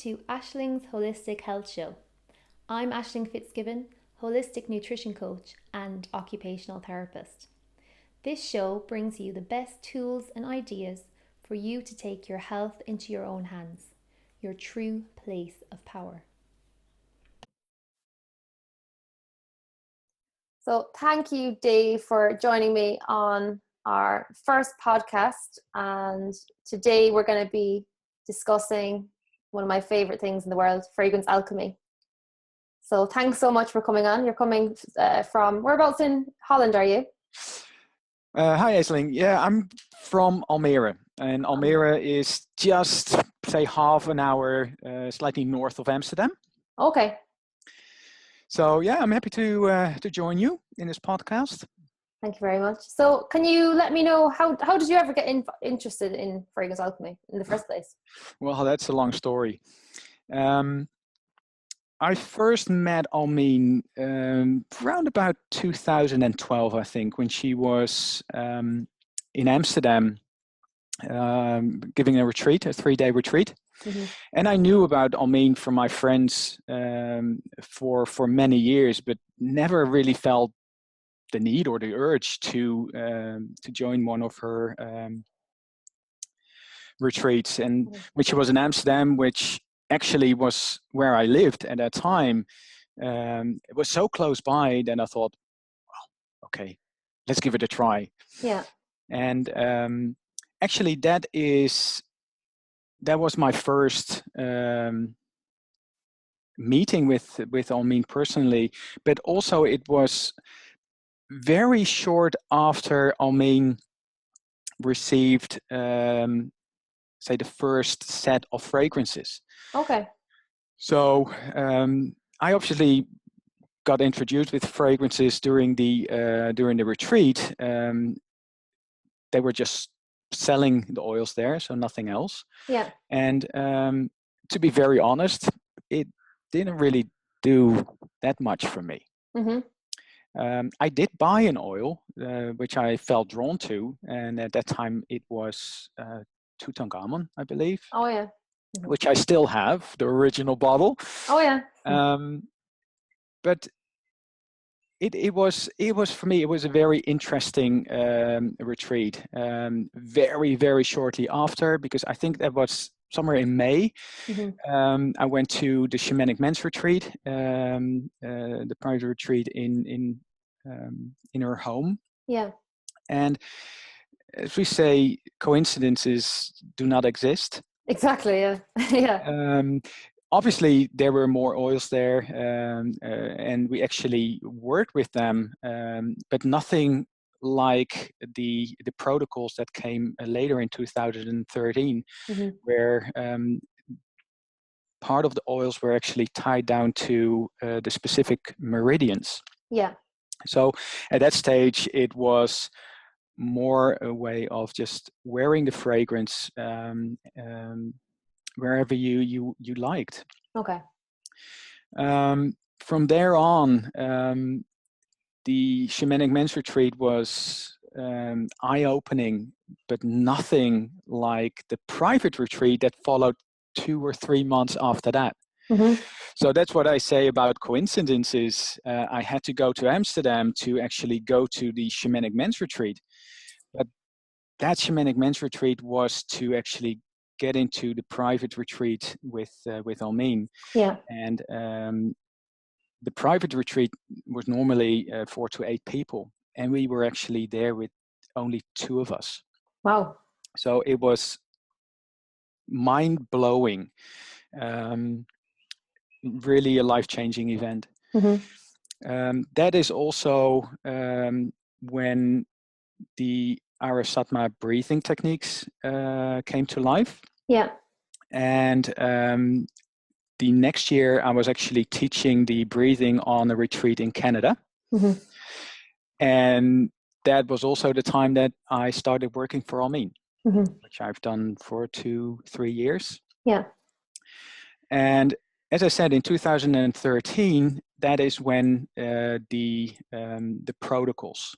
to Ashling's Holistic Health Show. I'm Aisling Fitzgibbon, holistic nutrition coach and occupational therapist. This show brings you the best tools and ideas for you to take your health into your own hands, your true place of power. So thank you, Dave, for joining me on our first podcast. And today we're going to be discussing one of my favorite things in the world, Fragrance Alchemy. So thanks so much for coming on. You're coming from, whereabouts in Holland are you? Hi, Aisling. Yeah, I'm from Almere. And Almere is just, say, half an hour, slightly north of Amsterdam. Okay. So yeah, I'm happy to join you in this podcast. Thank you very much. So can you let me know, how did you ever get interested in Fragrance Alchemy in the first place? Well, that's a long story. I first met Almeen around about 2012, I think, when she was in Amsterdam giving a retreat, a 3-day retreat. Mm-hmm. And I knew about Almeen from my friends for many years, but never really felt the need or the urge to join one of her retreats. And when she was in Amsterdam, which actually was where I lived at that time, it was so close by that I thought, well, okay, let's give it a try. Yeah. And actually, that was my first meeting with Almeen personally, but also it was very short after Almeen received, say, the first set of fragrances. Okay. So I obviously got introduced with fragrances during the retreat. They were just selling the oils there, so nothing else. Yeah. And to be very honest, it didn't really do that much for me. Mm-hmm. I did buy an oil, which I felt drawn to, and at that time it was Tutankhamun, I believe. Oh yeah. Mm-hmm. Which I still have, the original bottle. Oh yeah. But it was for me, it was a very interesting retreat. Very, very shortly after, because I think that was somewhere in May. Mm-hmm. I went to the Shamanic Men's Retreat, the private retreat in her home. Yeah. And as we say, coincidences do not exist. Exactly. Yeah. Yeah. Obviously, there were more oils there, and we actually worked with them, but nothing like the protocols that came later in 2013, mm-hmm. where part of the oils were actually tied down to the specific meridians. Yeah. So at that stage, it was more a way of just wearing the fragrance wherever you liked. Okay. From there on, the Shamanic Men's Retreat was eye-opening, but nothing like the private retreat that followed 2 or 3 months after that. Mm-hmm. So that's what I say about coincidences. I had to go to Amsterdam to actually go to the Shamanic Men's Retreat. But that Shamanic Men's Retreat was to actually get into the private retreat with Almeen. Yeah. And the private retreat was normally 4 to 8 people. And we were actually there with only 2 of us. Wow. So it was mind-blowing. Really a life-changing event. Mm-hmm. That is also when the Arasatma breathing techniques came to life. Yeah. And the next year, I was actually teaching the breathing on a retreat in Canada. Mm-hmm. And that was also the time that I started working for Almeen, mm-hmm. which I've done for 2-3 years. Yeah. And as I said, in 2013, that is when the protocols,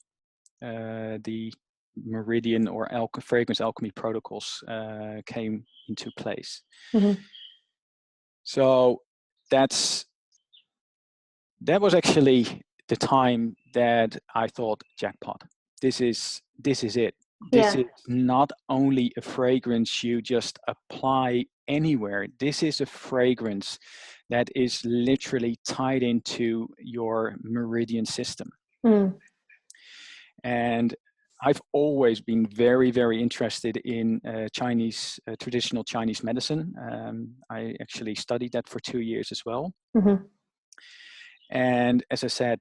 the Meridian or Fragrance Alchemy protocols came into place. Mm-hmm. So that was actually the time that I thought, jackpot. This is it. This is not only a fragrance you just apply anywhere. This is a fragrance that is literally tied into your meridian system. And I've always been very, very interested in traditional Chinese medicine. I actually studied that for 2 years as well. And as I said,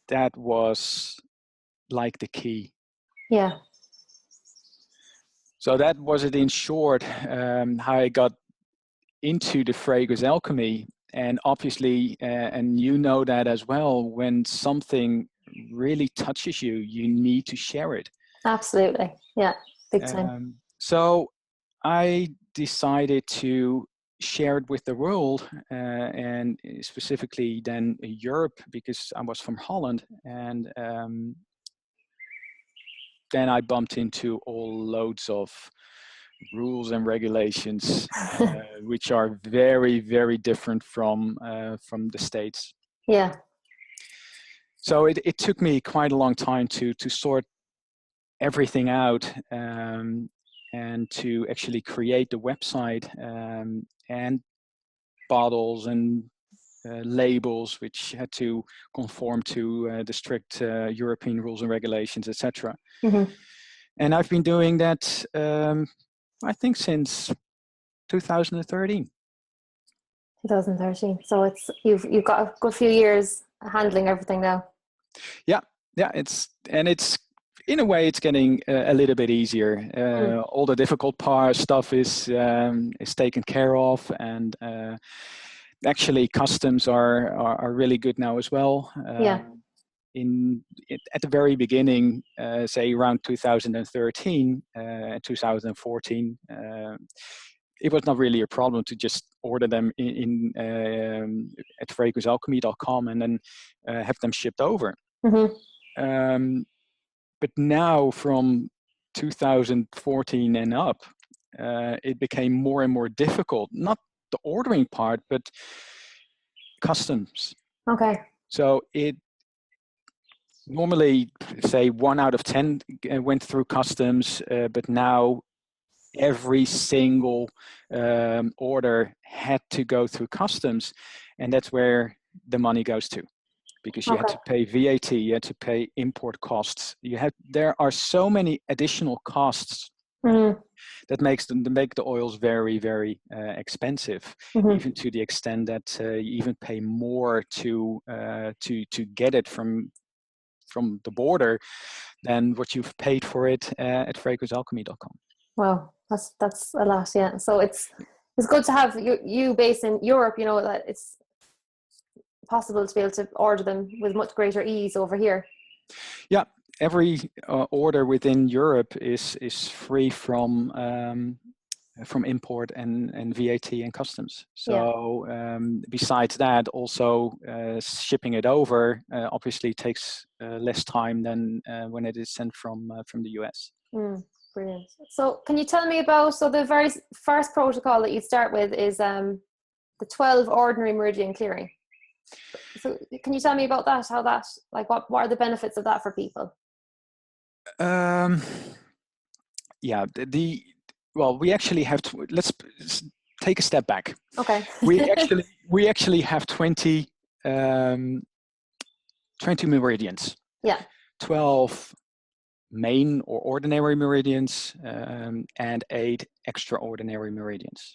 that was like the key. Yeah. So that was it in short, how I got into the fragrance alchemy. And obviously, and you know that as well, when something really touches you, you need to share it. Absolutely. Yeah, big time. So I decided to share it with the world, and specifically then Europe, because I was from Holland. And then I bumped into all loads of rules and regulations, which are very, very different from the States. Yeah. So it took me quite a long time to sort everything out, and to actually create the website, and bottles and labels, which had to conform to the strict European rules and regulations, etc. And I've been doing that, I think, since 2013. 2013. So you've got a good few years handling everything now. Yeah, it's in a way it's getting a little bit easier. All the difficult stuff is taken care of, and actually customs are really good now as well. At the very beginning, say around 2013 and 2014, it was not really a problem to just order them at fragrancealchemy.com and then have them shipped over. But now from 2014 and up, it became more and more difficult. Not the ordering part, but customs. Okay. So it normally, say 1 out of 10 went through customs, but now every single order had to go through customs, and that's where the money goes to, because you had to pay VAT, you had to pay import costs. There are so many additional costs that make the oils very, very expensive, even to the extent that you even pay more to get it from the border than what you've paid for it at fragrancealchemy.com. Wow, that's a lot, yeah. So it's good to have you based in Europe, you know, that it's possible to be able to order them with much greater ease over here. Yeah, every order within Europe is free from import and VAT and customs. So besides that, also shipping it over obviously takes less time than when it is sent from the US. Brilliant. So can you tell me about, so the very first protocol that you start with is the 12 ordinary meridian clearing. So can you tell me about that? How that, like, what are the benefits of that for people? Yeah, well, we actually have to, let's take a step back. Okay. we actually have 20 meridians. Yeah. 12 main or ordinary meridians, and 8 extraordinary meridians.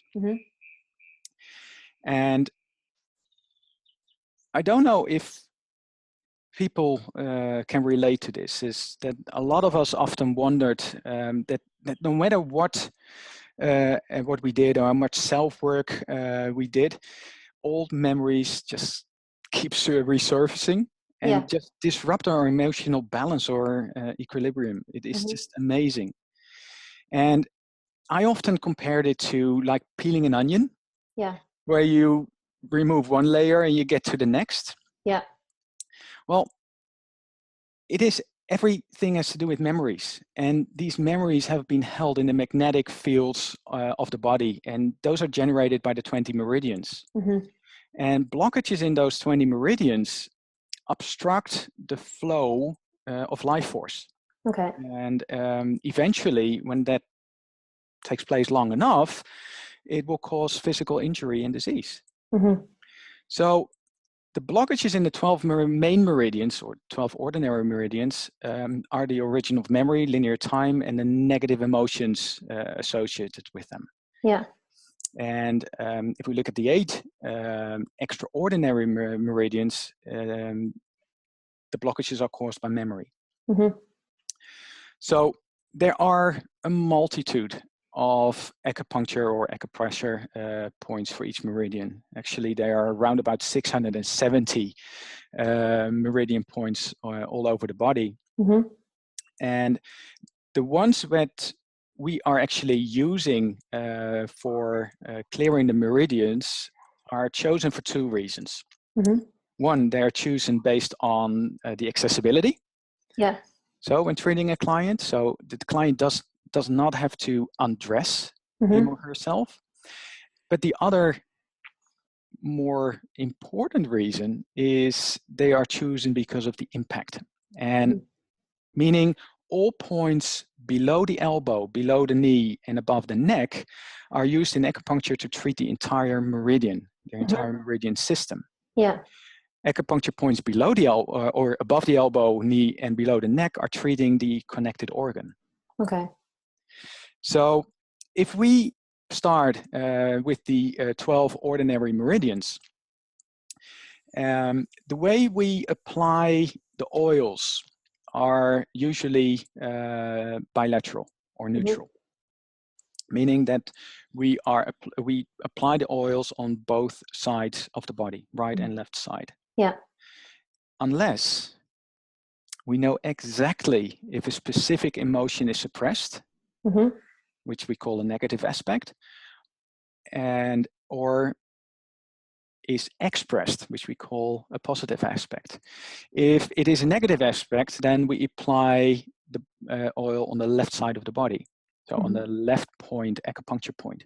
And I don't know if people can relate to this, is that a lot of us often wondered that no matter what we did or how much self-work we did, old memories just keep resurfacing and just disrupt our emotional balance or equilibrium. It is just amazing. And I often compared it to like peeling an onion, where you remove one layer and you get to the next. Yeah. Well, it is everything has to do with memories, and these memories have been held in the magnetic fields of the body, and those are generated by the 20 meridians. And blockages in those 20 meridians obstruct the flow of life force. Okay. And eventually, when that takes place long enough, it will cause physical injury and disease. So the blockages in the 12 main meridians, or 12 ordinary meridians, are the origin of memory, linear time, and the negative emotions associated with them. Yeah. And if we look at the 8 extraordinary meridians, the blockages are caused by memory. So there are a multitude of acupuncture or acupressure points for each meridian. Actually, there are around about 670 meridian points all over the body. And the ones that we are actually using for clearing the meridians are chosen for 2 reasons. One, they are chosen based on the accessibility. Yeah. So when treating a client, so the client does not have to undress him or herself. But the other more important reason is they are chosen because of the impact. And meaning all points below the elbow, below the knee, and above the neck are used in acupuncture to treat the entire meridian, the entire meridian system. Yeah. Acupuncture points below the elbow or above the elbow, knee, and below the neck are treating the connected organ. Okay. So if we start with the 12 ordinary meridians, the way we apply the oils are usually bilateral or neutral, meaning that we apply the oils on both sides of the body, right and left side. Yeah. Unless we know exactly if a specific emotion is suppressed, which we call a negative aspect, and or is expressed, which we call a positive aspect. If it is a negative aspect, then we apply the oil on the left side of the body, so on the left point, acupuncture point.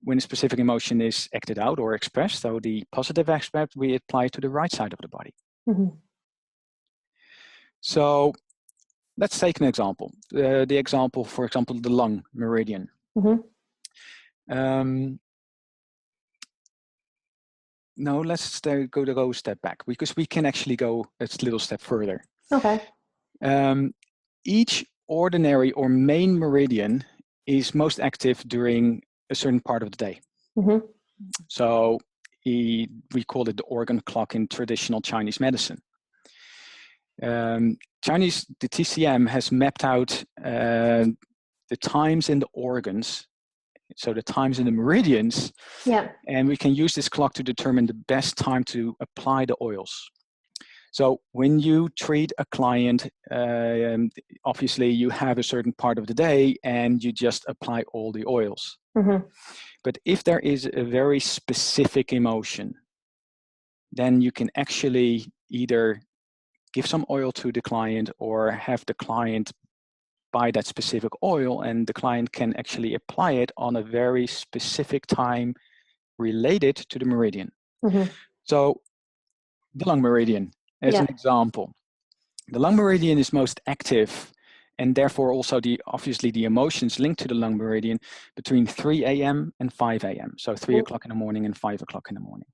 When a specific emotion is acted out or expressed, so the positive aspect, we apply to the right side of the body. So let's take an example. The example, for example, the lung meridian. No, let's go a step back, because we can actually go a little step further. Okay. Each ordinary or main meridian is most active during a certain part of the day. So we call it the organ clock in traditional Chinese medicine. The TCM has mapped out the times in the organs, so the times in the meridians, and we can use this clock to determine the best time to apply the oils. So when you treat a client, obviously you have a certain part of the day and you just apply all the oils. But if there is a very specific emotion, then you can actually either give some oil to the client or have the client buy that specific oil, and the client can actually apply it on a very specific time related to the meridian. So the lung meridian, as an example. The lung meridian is most active, and therefore also obviously the emotions linked to the lung meridian between 3 a.m. and 5 a.m. So 3 o'clock in the morning and 5 o'clock in the morning.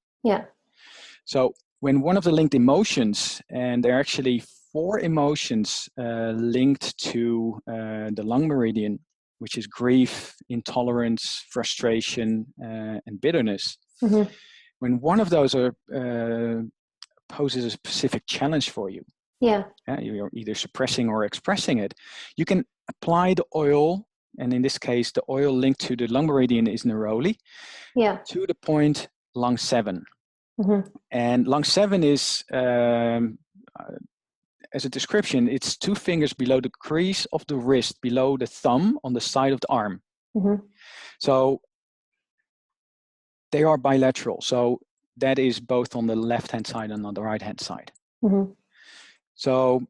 So when one of the linked emotions, and there are actually 4 emotions linked to the lung meridian, which is grief, intolerance, frustration, and bitterness. When one of those poses a specific challenge for you, you're either suppressing or expressing it, you can apply the oil, and in this case, the oil linked to the lung meridian is neroli, to the point lung 7. And lung 7 is, as a description, it's 2 fingers below the crease of the wrist, below the thumb on the side of the arm. So they are bilateral. So that is both on the left-hand side and on the right-hand side. So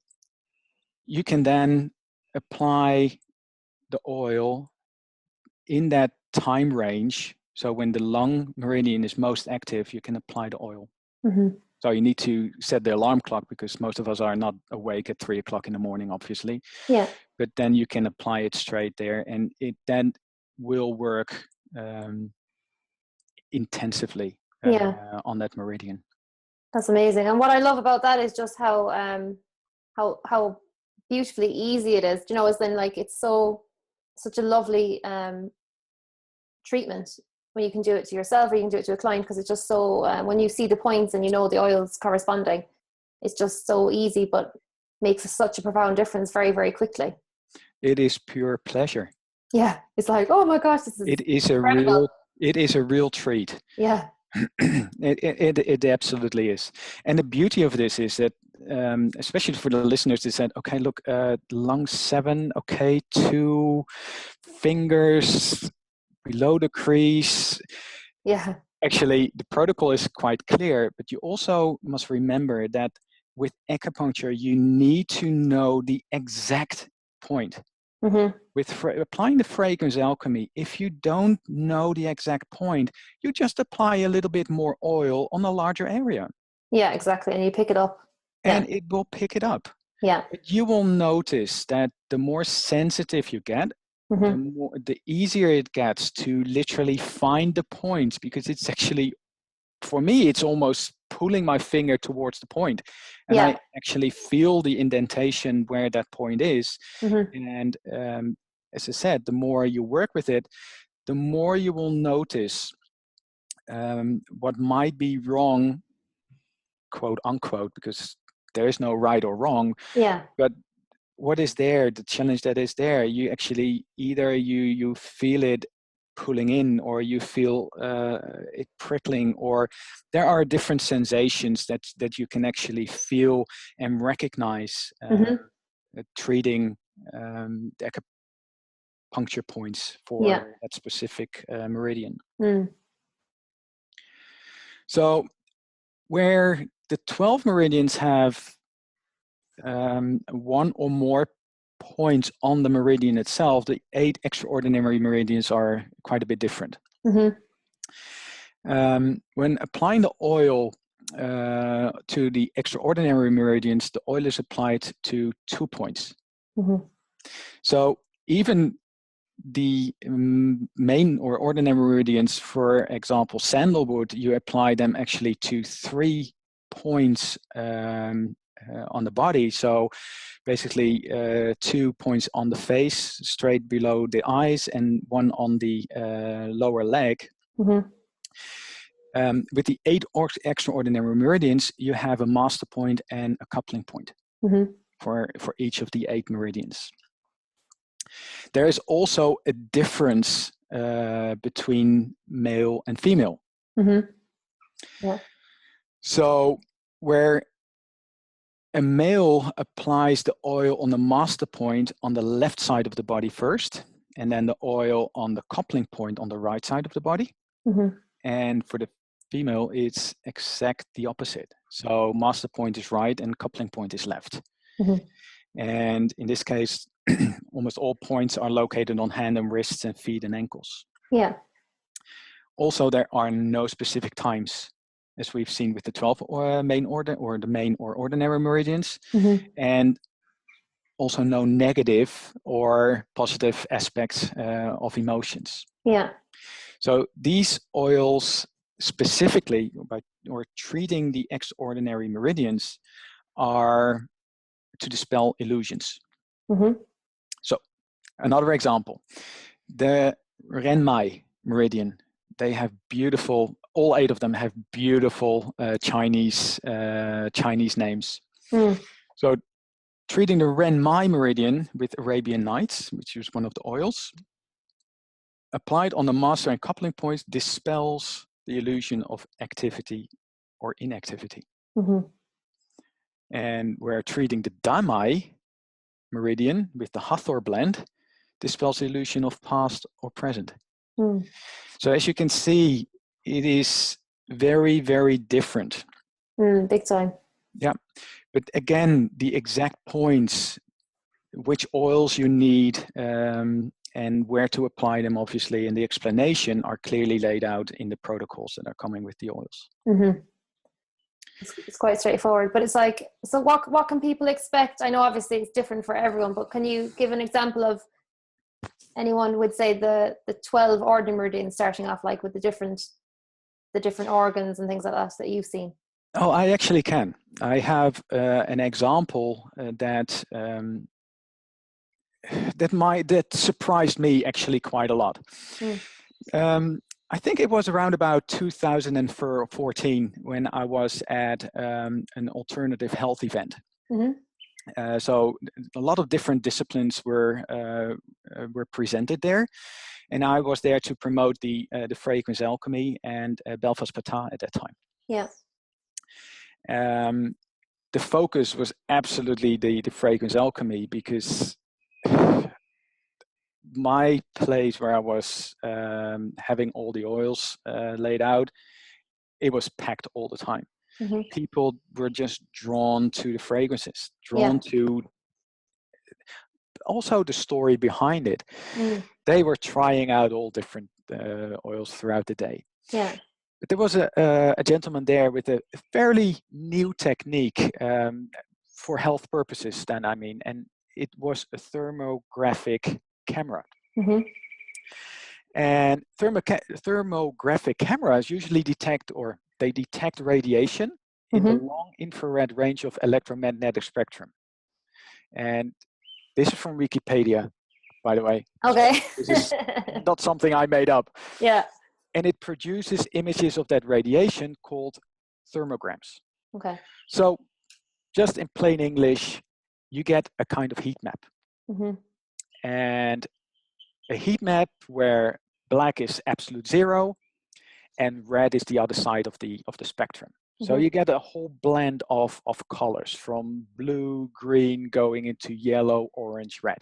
you can then apply the oil in that time range. So when the lung meridian is most active, you can apply the oil. So you need to set the alarm clock, because most of us are not awake at 3 o'clock in the morning, obviously. Yeah. But then you can apply it straight there, and it then will work intensively on that meridian. That's amazing. And what I love about that is just how beautifully easy it is. You know, as in, like, it's such a lovely treatment when you can do it to yourself or you can do it to a client, because it's just so when you see the points and you know the oils corresponding, it's just so easy, but makes such a profound difference very, very quickly. It is pure pleasure. Yeah, it's like, oh my gosh, this is incredible. It is a real treat. Yeah. It absolutely is. And the beauty of this is that, especially for the listeners, they said, okay, look, lung 7, okay, 2 fingers below the crease. Yeah. Actually, the protocol is quite clear, but you also must remember that with acupuncture, you need to know the exact point. With applying the Fragrance Alchemy, if you don't know the exact point, you just apply a little bit more oil on a larger area. Yeah, exactly. And you pick it up. And it will pick it up. Yeah. But you will notice that the more sensitive you get, the easier it gets to literally find the point, because it's actually, for me, it's almost pulling my finger towards the point, and I actually feel the indentation where that point is. And as I said, the more you work with it, the more you will notice what might be wrong, quote unquote, because there is no right or wrong. Yeah. But what is there, the challenge that is there, you actually either you feel it pulling in, or you feel it prickling, or there are different sensations that you can actually feel and recognize treating the acupuncture points for that specific meridian. So where the 12 meridians have one or more points on the meridian itself, the 8 extraordinary meridians are quite a bit different. When applying the oil to the extraordinary meridians, the oil is applied to 2 points. So even the main or ordinary meridians, for example, sandalwood, you apply them actually to 3 points on the body. So basically 2 points on the face, straight below the eyes, and 1 on the lower leg. With the 8 extraordinary meridians, you have a master point and a coupling point for each of the 8 meridians. There is also a difference between male and female. So where a male applies the oil on the master point on the left side of the body first, and then the oil on the coupling point on the right side of the body. And for the female, it's exact the opposite. So master point is right and coupling point is left. And in this case, almost all points are located on hand and wrists and feet and ankles. Yeah. Also, there are no specific times, as we've seen with the 12 main order or the main or ordinary meridians, and also no negative or positive aspects of emotions. Yeah. So these oils specifically or treating the extraordinary meridians are to dispel illusions. So another example, the Renmai meridian, they have beautiful, all 8 of them have beautiful Chinese names. So treating the Renmai meridian with Arabian Nights, which is one of the oils, applied on the master and coupling points, dispels the illusion of activity or inactivity. And where treating the Damai meridian with the Hathor blend, dispels the illusion of past or present. So as you can see, it is very, very different. Big time. Yeah. But again, the exact points which oils you need, and where to apply them, obviously, and the explanation are clearly laid out in the protocols that are coming with the oils. Mm-hmm. It's quite straightforward, but it's like, so what can people expect? I know obviously it's different for everyone, but can you give an example of anyone would say the 12 ordinary meridians, starting off like with the different organs and things like that you've seen? Oh, I actually can. I have an example that surprised me actually quite a lot. I think it was around about 2014 when I was at an alternative health event. Mm-hmm. So a lot of different disciplines were presented there, and I was there to promote the Fragrance Alchemy and Belfast Patah at that time. Yeah. The focus was absolutely the Fragrance Alchemy, because my place where I was having all the oils laid out, it was packed all the time. Mm-hmm. People were just drawn to the fragrances, drawn to also the story behind it. They were trying out all different oils throughout the day. Yeah. But there was a gentleman there with a fairly new technique for health purposes, then, I mean, and it was a thermographic camera. Mm-hmm. And thermographic cameras usually detect radiation in the long infrared range of electromagnetic spectrum. And this is from Wikipedia, by the way. Okay. So this is not something I made up. Yeah. And it produces images of that radiation called thermograms. Okay. So just in plain English, you get a kind of heat map. Mm-hmm. And a heat map where black is absolute zero and red is the other side of the spectrum. Mm-hmm. So you get a whole blend of colors, from blue, green, going into yellow, orange, red.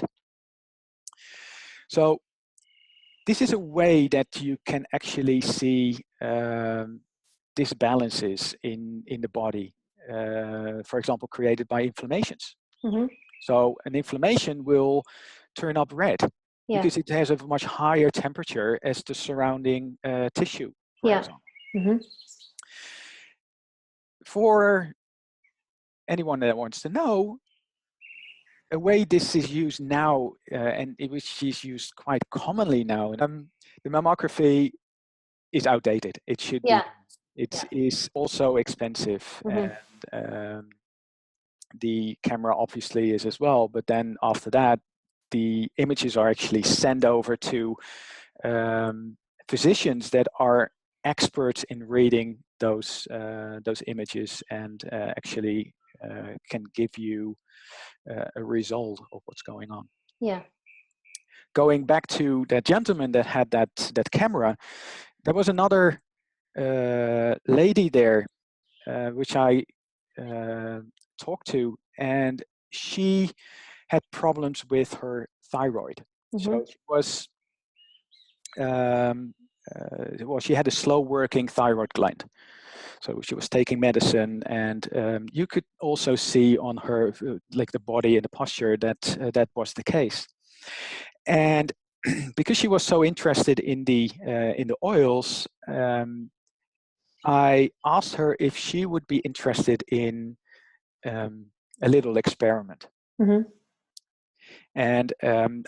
So this is a way that you can actually see disbalances in the body, for example, created by inflammations. Mm-hmm. So an inflammation will turn up red because it has a much higher temperature as the surrounding tissue, for example. Mm-hmm. For anyone that wants to know, a way this is used now, and which is used quite commonly now, the mammography is outdated. It should be. It is also expensive, and the camera obviously is as well. But then after that, the images are actually sent over to physicians that are experts in reading those images and actually can give you a result of what's going on. Yeah. Going back to that gentleman that had that camera, there was another lady there, which I talked to, and she had problems with her thyroid. Mm-hmm. So she was, she had a slow working thyroid gland. So she was taking medicine, and you could also see on her, like the body and the posture, that that was the case. And because she was so interested in the oils, I asked her if she would be interested in a little experiment. Mm-hmm. And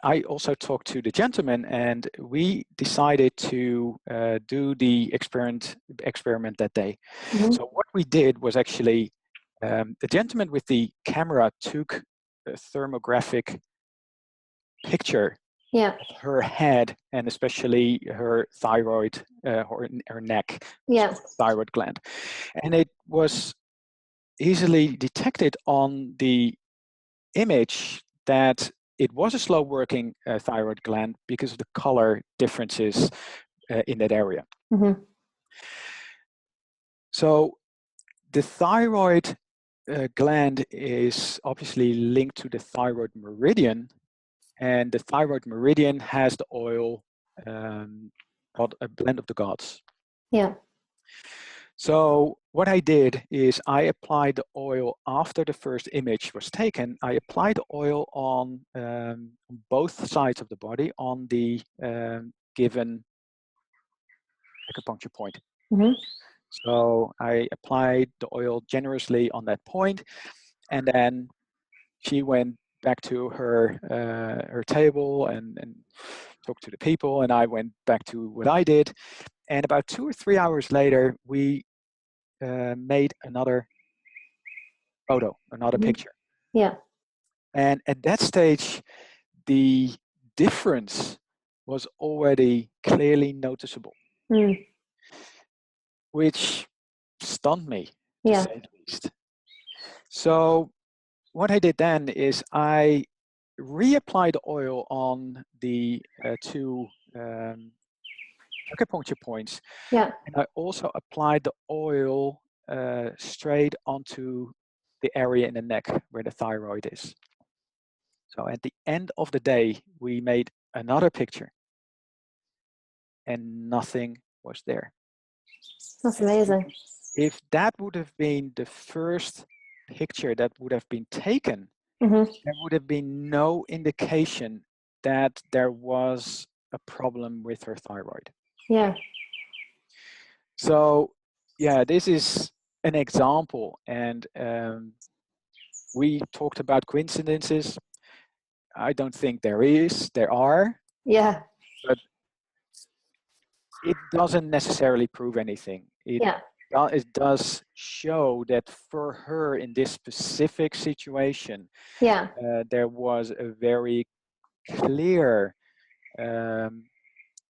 I also talked to the gentleman, and we decided to do the experiment that day. Mm-hmm. So what we did was actually, the gentleman with the camera took a thermographic picture of her head, and especially her thyroid, her neck, thyroid gland. And it was easily detected on the image that it was a slow working thyroid gland because of the color differences in that area. Mm-hmm. So the thyroid gland is obviously linked to the thyroid meridian, and the thyroid meridian has the oil called a blend of the gods. Yeah. So what I did is I applied the oil after the first image was taken. I applied the oil on both sides of the body on the given acupuncture point. Mm-hmm. So I applied the oil generously on that point, and then she went back to her table and talked to the people, and I went back to what I did. And about 2 or 3 hours later, we made another photo, another Mm-hmm. picture. Yeah. And at that stage, the difference was already clearly noticeable, which stunned me, to Yeah. say the least. So what I did then is I reapplied the oil on the two acupuncture points. Yeah. And I also applied the oil straight onto the area in the neck where the thyroid is. So at the end of the day, we made another picture and nothing was there. That's And amazing. if that would have been the first picture that would have been taken, Mm-hmm. there would have been no indication that there was a problem with her thyroid. Yeah. So yeah, this is an example, and we talked about coincidences. I don't think there are, Yeah. but it doesn't necessarily prove anything. Yeah. It does show that for her in this specific situation, Yeah. there was a very clear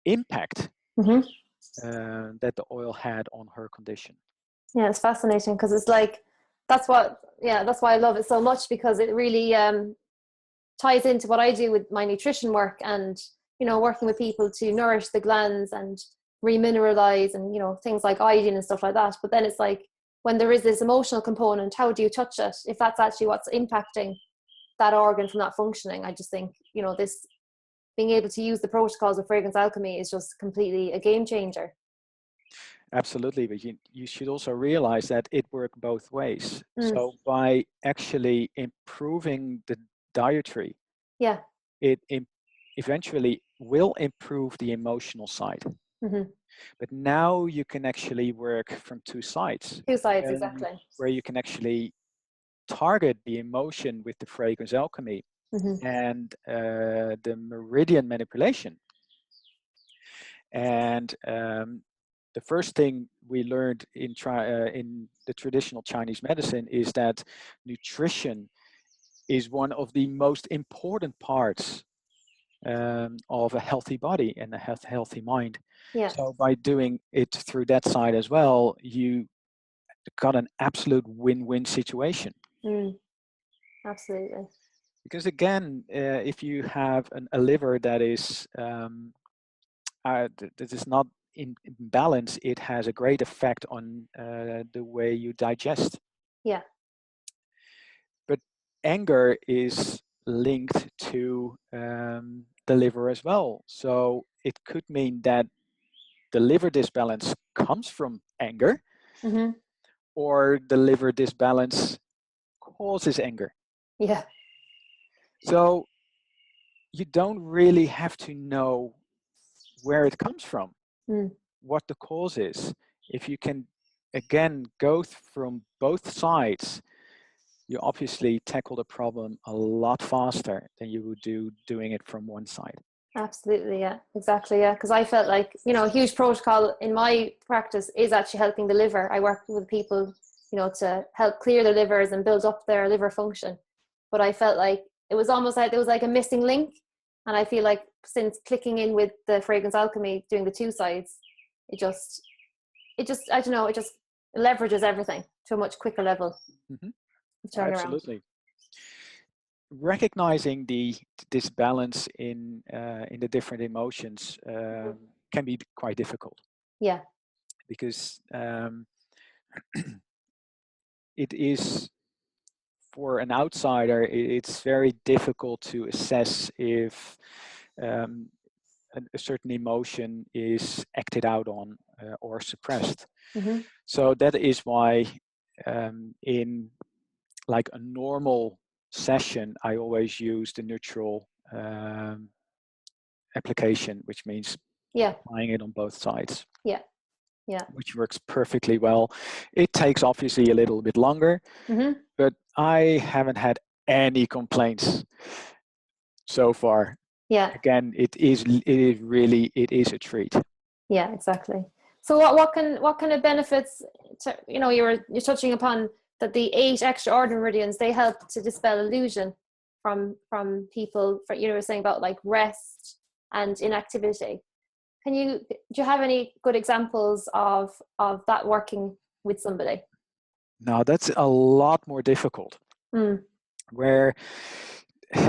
impact Mm-hmm. that the oil had on her condition. Yeah, it's fascinating because it's like that's why I love it so much, because it really ties into what I do with my nutrition work, and working with people to nourish the glands and remineralize, and things like iodine and stuff like that. But then it's like, when there is this emotional component, how do you touch it if that's actually what's impacting that organ from not functioning? I just think this, being able to use the protocols of Fragrance Alchemy is just completely a game changer. Absolutely, but you should also realize that it worked both ways. Mm. So by actually improving the dietary, Yeah. it eventually will improve the emotional side. Mm-hmm. But now you can actually work from two sides. Two sides, exactly. Where you can actually target the emotion with the Fragrance Alchemy Mm-hmm. and the Meridian manipulation. And the first thing we learned in the traditional Chinese medicine is that nutrition is one of the most important parts of a healthy body and a healthy mind. Yeah. So by doing it through that side as well, you got an absolute win-win situation. Mm. Absolutely. Because again, if you have a liver that is not in balance, it has a great effect on the way you digest. Yeah. But anger is linked to the liver as well. So it could mean that the liver disbalance comes from anger, Mm-hmm. or the liver disbalance causes anger. Yeah. So you don't really have to know where it comes from, what the cause is. If you can, again, go from both sides, you obviously tackle the problem a lot faster than you would do doing it from one side. Absolutely. Yeah, exactly. Yeah. Because I felt like, a huge protocol in my practice is actually helping the liver. I work with people, to help clear their livers and build up their liver function. But I felt like it was almost like there was like a missing link. And I feel like since clicking in with the Fragrance Alchemy, doing the two sides, it just, I don't know, it just leverages everything to a much quicker level. Mm-hmm. Absolutely. Recognizing the disbalance in the different emotions can be quite difficult. Yeah. Because it is, for an outsider, it's very difficult to assess if a certain emotion is acted out on or suppressed. Mm-hmm. So that is why in like a normal session, I always use the neutral application, which means applying it on both sides. Which works perfectly well. It takes obviously a little bit longer, but I haven't had any complaints so far. Again, it is a treat. Yeah, exactly. So what kind of benefits you're touching upon that the 8 extraordinary meridians, they help to dispel illusion from people, for you were saying about like rest and inactivity. Do you have any good examples of that working with somebody? Now that's a lot more difficult, where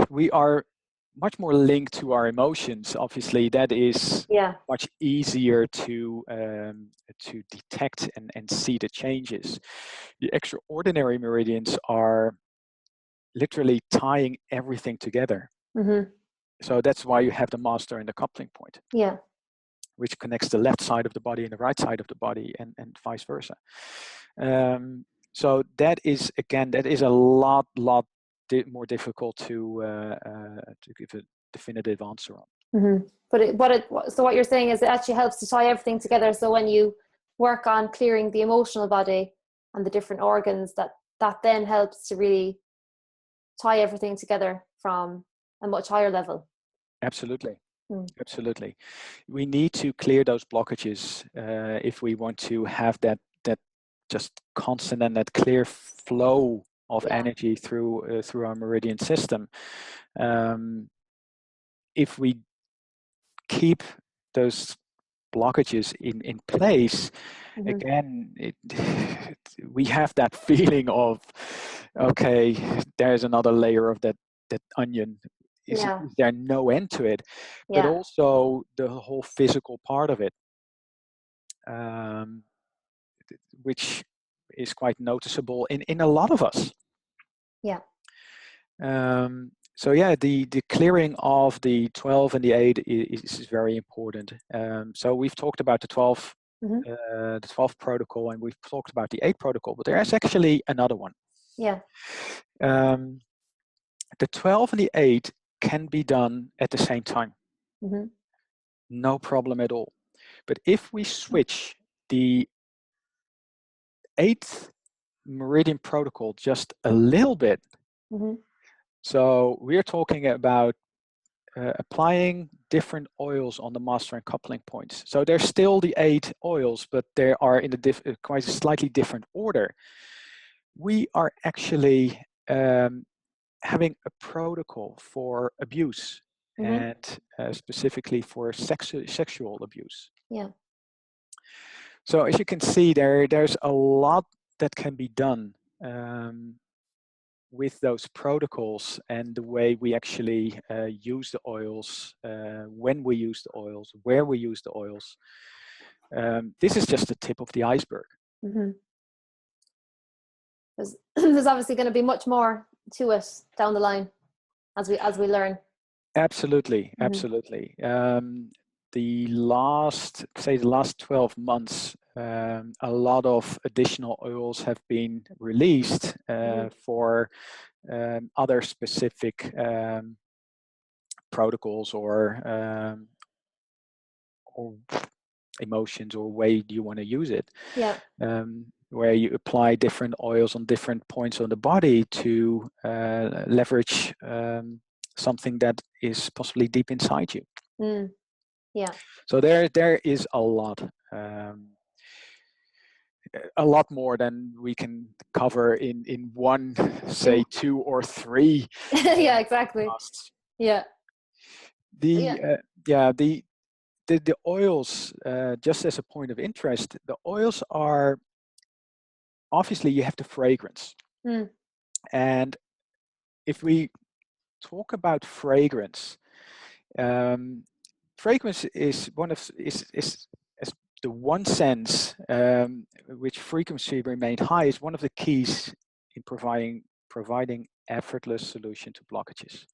we are much more linked to our emotions. Obviously, that is much easier to detect and see the changes. The extraordinary meridians are literally tying everything together. So that's why you have the master and the coupling point. Which connects the left side of the body and the right side of the body, and vice versa. So that is a lot more difficult to give a definitive answer on. So what you're saying is it actually helps to tie everything together. So when you work on clearing the emotional body and the different organs, that then helps to really tie everything together from a much higher level. Absolutely. Absolutely. We need to clear those blockages if we want to have that just constant and that clear flow of energy through our meridian system. If we keep those blockages in place, again, we have that feeling of, okay, there's another layer of that onion. Is there no end to it? But also the whole physical part of it, which is quite noticeable in a lot of us. So the clearing of the 12 and the 8 is very important. So we've talked about the 12 protocol, and we've talked about the 8 protocol, but there's actually another one. The 12 and the 8 can be done at the same time. No problem at all. But if we switch the 8th meridian protocol just a little bit, so we're talking about applying different oils on the master and coupling points. So there's still the 8 oils, but they are in a quite slightly different order. We are actually having a protocol for abuse, and specifically for sexual abuse. So as you can see, there's a lot that can be done with those protocols and the way we actually use the oils, when we use the oils, where we use the oils. This is just the tip of the iceberg. There's obviously going to be much more to it down the line as we learn. Absolutely. The last 12 months, a lot of additional oils have been released for other specific protocols or emotions, or way you want to use it. Where you apply different oils on different points on the body to leverage something that is possibly deep inside you. So there is a lot more than we can cover in one, say 2 or 3. Exactly. The oils, just as a point of interest, the oils are, obviously you have the fragrance. And if we talk about fragrance, fragrance is the one sense which frequency remained high, is one of the keys in providing effortless solution to blockages.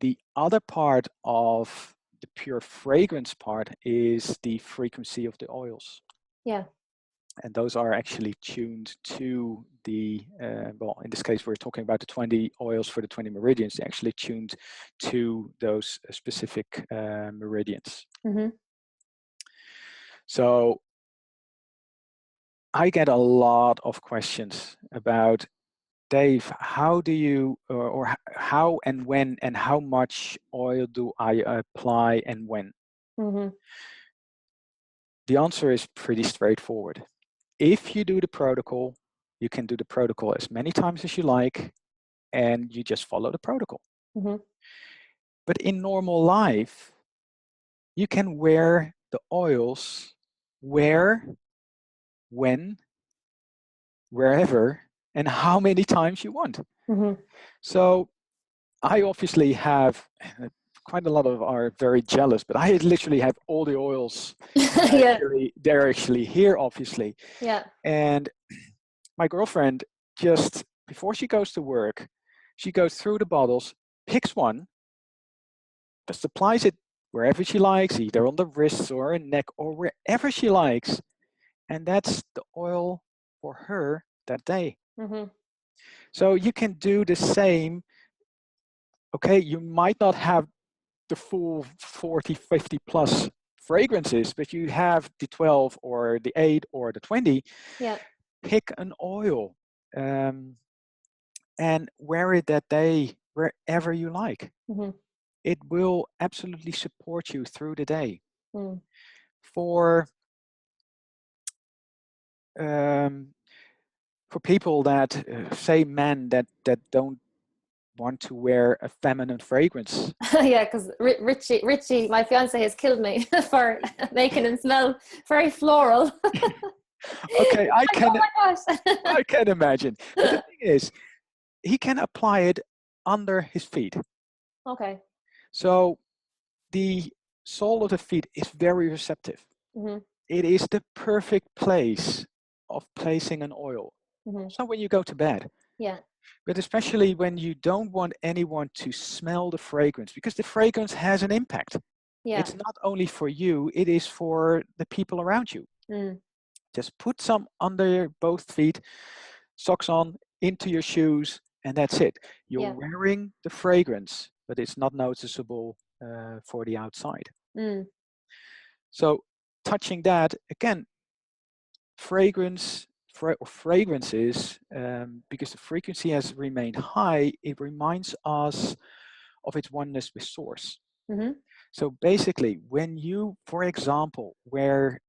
The other part of the pure fragrance part is the frequency of the oils. Yeah. And those are actually tuned to the, well, in this case, we're talking about the 20 oils for the 20 meridians. They're actually tuned to those specific meridians. Mm-hmm. So I get a lot of questions about, Dave, how do you, or how and when and how much oil do I apply and when? Mm-hmm. The answer is pretty straightforward. If you do the protocol, you can do the protocol as many times as you like, and you just follow the protocol. Mm-hmm. But in normal life, you can wear the oils where, when, wherever, and how many times you want. Mm-hmm. So I obviously have, quite a lot of are very jealous, but I literally have all the oils. Yeah. They're actually here, obviously. Yeah. And my girlfriend, just before she goes to work, she goes through the bottles, picks one, just applies it wherever she likes, either on the wrists or her neck or wherever she likes. And that's the oil for her that day. Mm-hmm. So you can do the same. Okay, you might not have the full 40, 50 plus fragrances, but you have the 12 or the 8 or the 20. Yeah. Pick an oil and wear it that day wherever you like. Mm-hmm. It will absolutely support you through the day. Mm. For people that say men that don't want to wear a feminine fragrance. Yeah, because Richie, my fiance, has killed me for making him smell very floral. Okay, I Oh my gosh. I can imagine. But the thing is, he can apply it under his feet. Okay. So the sole of the feet is very receptive. Mm-hmm. It is the perfect place of placing an oil. Mm-hmm. Also when you go to bed. Yeah. But especially when you don't want anyone to smell the fragrance, because the fragrance has an impact. Yeah. It's not only for you, it is for the people around you. Mm. Just put some under your both feet, socks on, into your shoes, and that's it. You're Yeah. wearing the fragrance, but it's not noticeable for the outside. Mm. So touching that, again, fragrances, because the frequency has remained high, it reminds us of its oneness with source. Mm-hmm. So basically, when you, for example, wear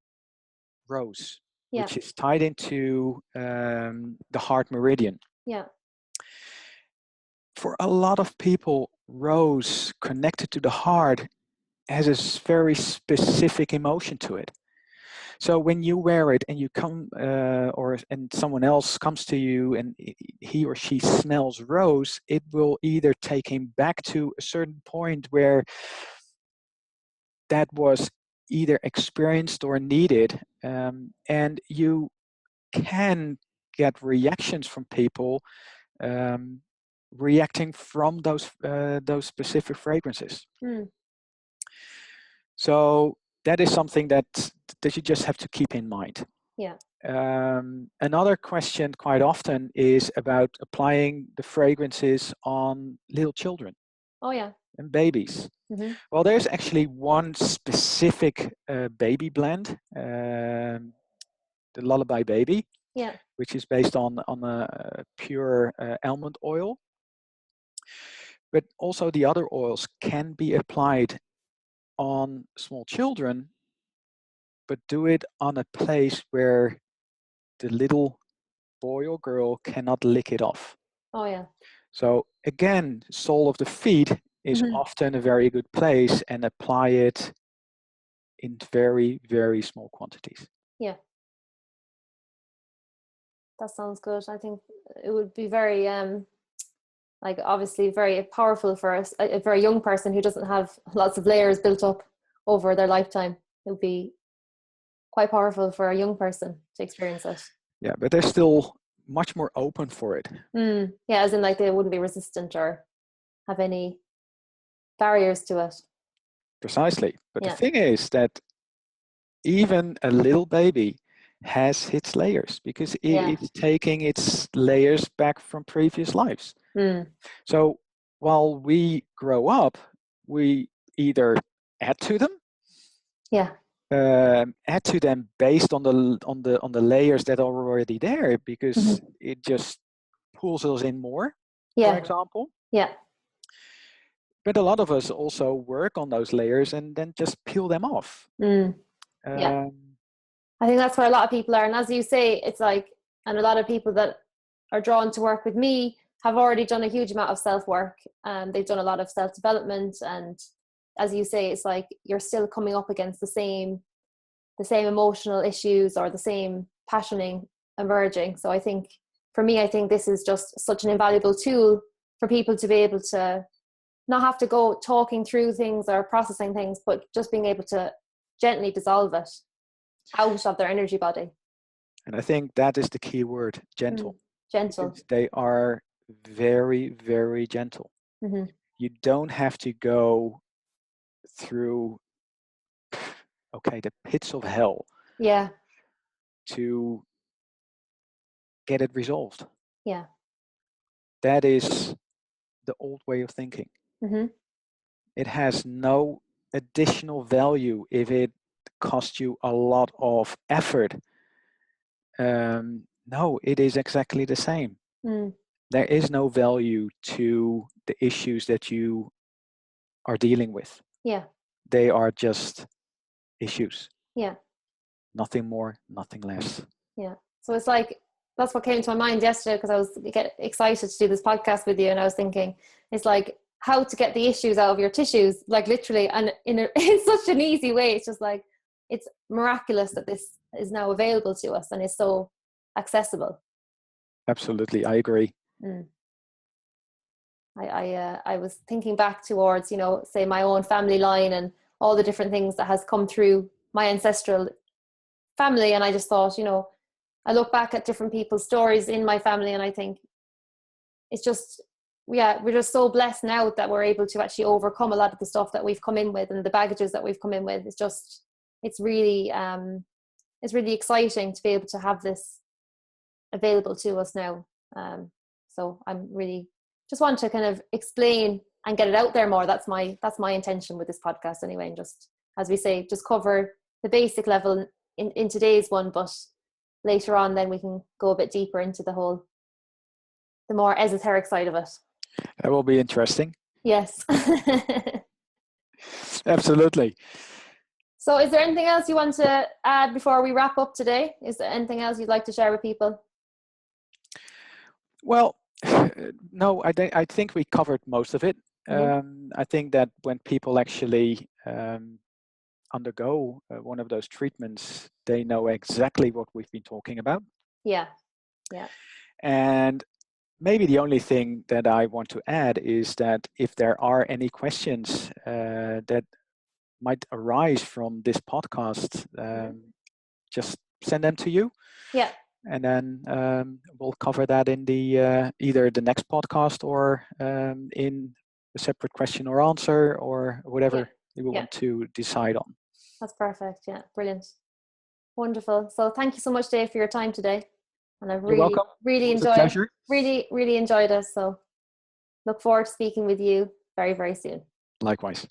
rose, Yeah. which is tied into the heart meridian. Yeah. For a lot of people, rose connected to the heart has a very specific emotion to it. So when you wear it and you come, and someone else comes to you and he or she smells rose, it will either take him back to a certain point where that was either experienced or needed, and you can get reactions from people reacting from those specific fragrances. Mm. So that is something that you just have to keep in mind. Yeah. Another question quite often is about applying the fragrances on little children. Oh yeah. And babies. Mm-hmm. Well, there's actually one specific baby blend, the Lullaby Baby, Yeah. which is based on a pure almond oil. But also the other oils can be applied on small children, but do it on a place where the little boy or girl cannot lick it off. Oh yeah. So again, sole of the feet is Mm-hmm. often a very good place, and apply it in very, very small quantities. Yeah. That sounds good. I think it would be very like obviously very powerful for a very young person who doesn't have lots of layers built up over their lifetime. It would be quite powerful for a young person to experience it. Yeah, but they're still much more open for it. Yeah, as in like they wouldn't be resistant or have any barriers to it. Precisely. But Yeah. the thing is that even a little baby has its layers because it's taking its layers back from previous lives. So while we grow up, we either add to them, add to them based on the layers that are already there, because it just pulls us in more, for example. But a lot of us also work on those layers and then just peel them off. I think that's where a lot of people are. And as you say, it's like, and a lot of people that are drawn to work with me have already done a huge amount of self-work. They've done a lot of self-development. And as you say, it's like you're still coming up against the same emotional issues or the same passioning emerging. So I think, for me, I think this is just such an invaluable tool for people to be able to not have to go talking through things or processing things, but just being able to gently dissolve it out of their energy body. And I think that is the key word, gentle. Gentle. Because they are very, very gentle. You don't have to go through, the pits of hell to get it resolved. That is the old way of thinking. It has no additional value if it costs you a lot of effort. No, it is exactly the same. There is no value to the issues that you are dealing with. They are just issues. Nothing more, nothing less. So it's like, that's what came to my mind yesterday, because I was excited to do this podcast with you, and I was thinking, it's like how to get the issues out of your tissues, like literally, and in such an easy way. It's just like, it's miraculous that this is now available to us and is so accessible. Absolutely, I agree. I was thinking back towards, say my own family line and all the different things that has come through my ancestral family, and I just thought, I look back at different people's stories in my family, and I think it's just, we're just so blessed now that we're able to actually overcome a lot of the stuff that we've come in with and the baggages that we've come in with. It's really exciting to be able to have this available to us now. So I'm really just want to kind of explain and get it out there more. That's my intention with this podcast anyway. And just, as we say, just cover the basic level in today's one, but later on then we can go a bit deeper into the more esoteric side of it. That will be interesting. Yes. Absolutely. So is there anything else you want to add before we wrap up today? Is there anything else you'd like to share with people? Well, no, I think we covered most of it. I think that when people actually undergo one of those treatments, they know exactly what we've been talking about. Yeah. And maybe the only thing that I want to add is that if there are any questions that might arise from this podcast, just send them to you. Yeah. And then we'll cover that in the either the next podcast or in a separate question or answer or whatever you want to decide on. That's perfect. Yeah, brilliant. Wonderful. So thank you so much, Dave, for your time today. And I've really enjoyed it. So look forward to speaking with you very, very soon. Likewise.